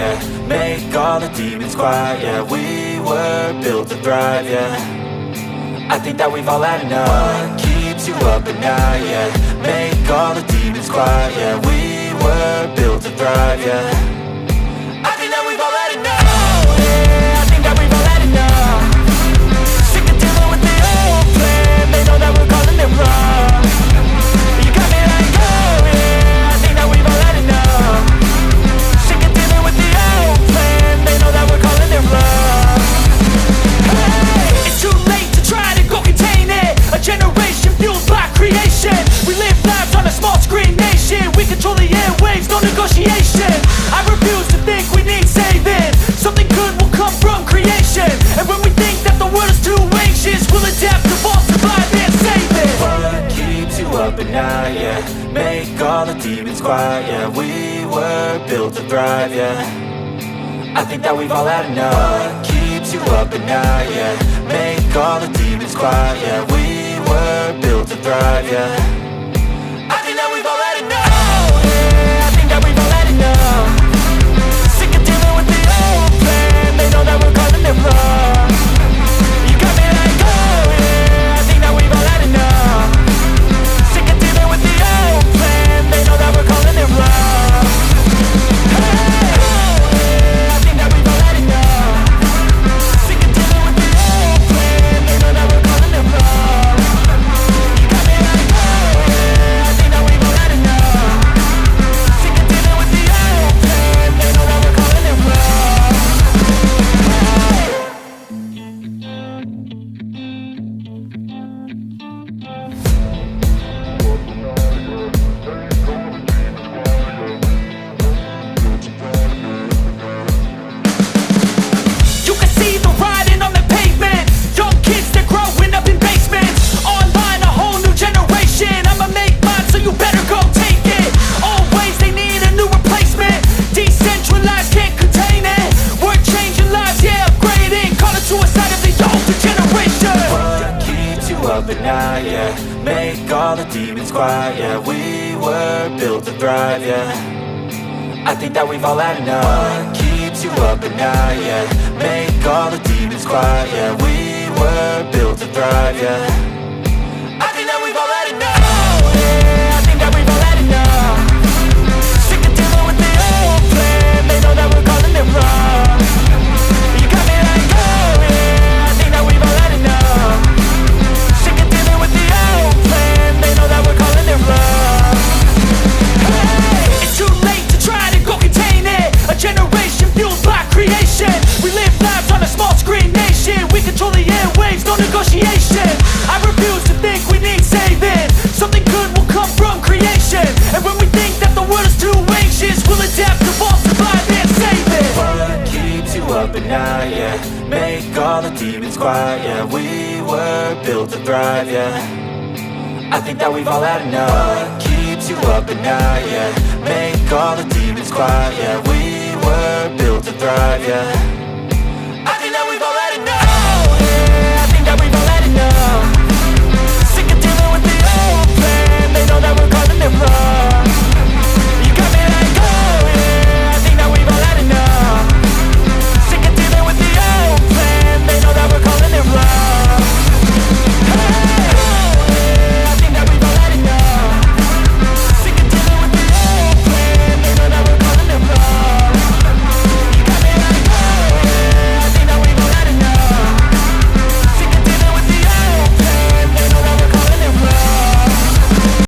yeah. Make all the demons quiet, yeah. We were built to thrive, yeah. I think that we've all had enough. What keeps you up at night, yeah. Make all the demons quiet, yeah. We were built to thrive, yeah. I think that we've all had enough, yeah. I think that we've all had enough. Sick of dealing with the old plan. They know that we're calling it wrong. You got me like, oh yeah. I think that we've all had enough. Sick of dealing with the old plan. They know that we're calling it wrong. Hey, it's too late to try to go contain it. A generation fueled by creation. We live lives on a small screen nation. We control the airwaves, no negotiation. I refuse to think we need saving. Something good will come from creation. And when we think that the world is too anxious, we'll adapt, evolve, survive and save it. What keeps you up at night, yeah. Make all the demons quiet, yeah. We were built to thrive, yeah. I think that we've all had enough. What keeps you up at night, yeah. Make all the demons quiet, yeah. We were built to thrive, yeah. I think that we've all had enough, yeah. I think that we've all had enough. Sick of dealing with the old plan. They know that we're calling it wrong. You got me like, oh yeah. I think that we've all had enough. Sick of dealing with the old plan. They know that we're calling it wrong. Hey, oh yeah. I think that we've all had enough. Sick of dealing with the old plan. They know that we're calling it wrong. You got me like, oh yeah. I think that we've all had enough. Sick of dealing with the old plan. They know that we're calling it wrong. You can see the writing on the pavement. Young kids, they're growing up in basements. Online, a whole new generation. I'ma make mine, so you better go take it. Always, they need a new replacement. Decentralized, can't contain it. We're changing lives, yeah, upgrading. Call it suicide of the older generation. What keeps you up at night, yeah. Make all the demons quiet, yeah. We were built to thrive, yeah. I think that we've all had enough. What keeps you up at night, yeah. Make all the demons quiet, yeah. We were built to thrive, yeah. I think that we've all had enough, yeah. I think that we've all had enough. Sick of dealing with the old plan. They know that we're calling it wrong. You got me like, oh yeah. I think that we've all had enough. Sick of dealing with the old plan. They know that we're calling it wrong. Hey, it's too late to try to go contain it. A generation fueled by creation. We live lives on a small screen nation. We control the airwaves, no negotiation. I refuse to think we need saving. Something good will come from creation. And when we think that the world is too anxious, we'll adapt, evolve, survive and save it. What keeps you up at night, yeah. Make all the demons quiet, yeah. We were built to thrive, yeah. I think that we've all had enough. What keeps you up at night, yeah. Make all the demons quiet, yeah. We were built to thrive, yeah.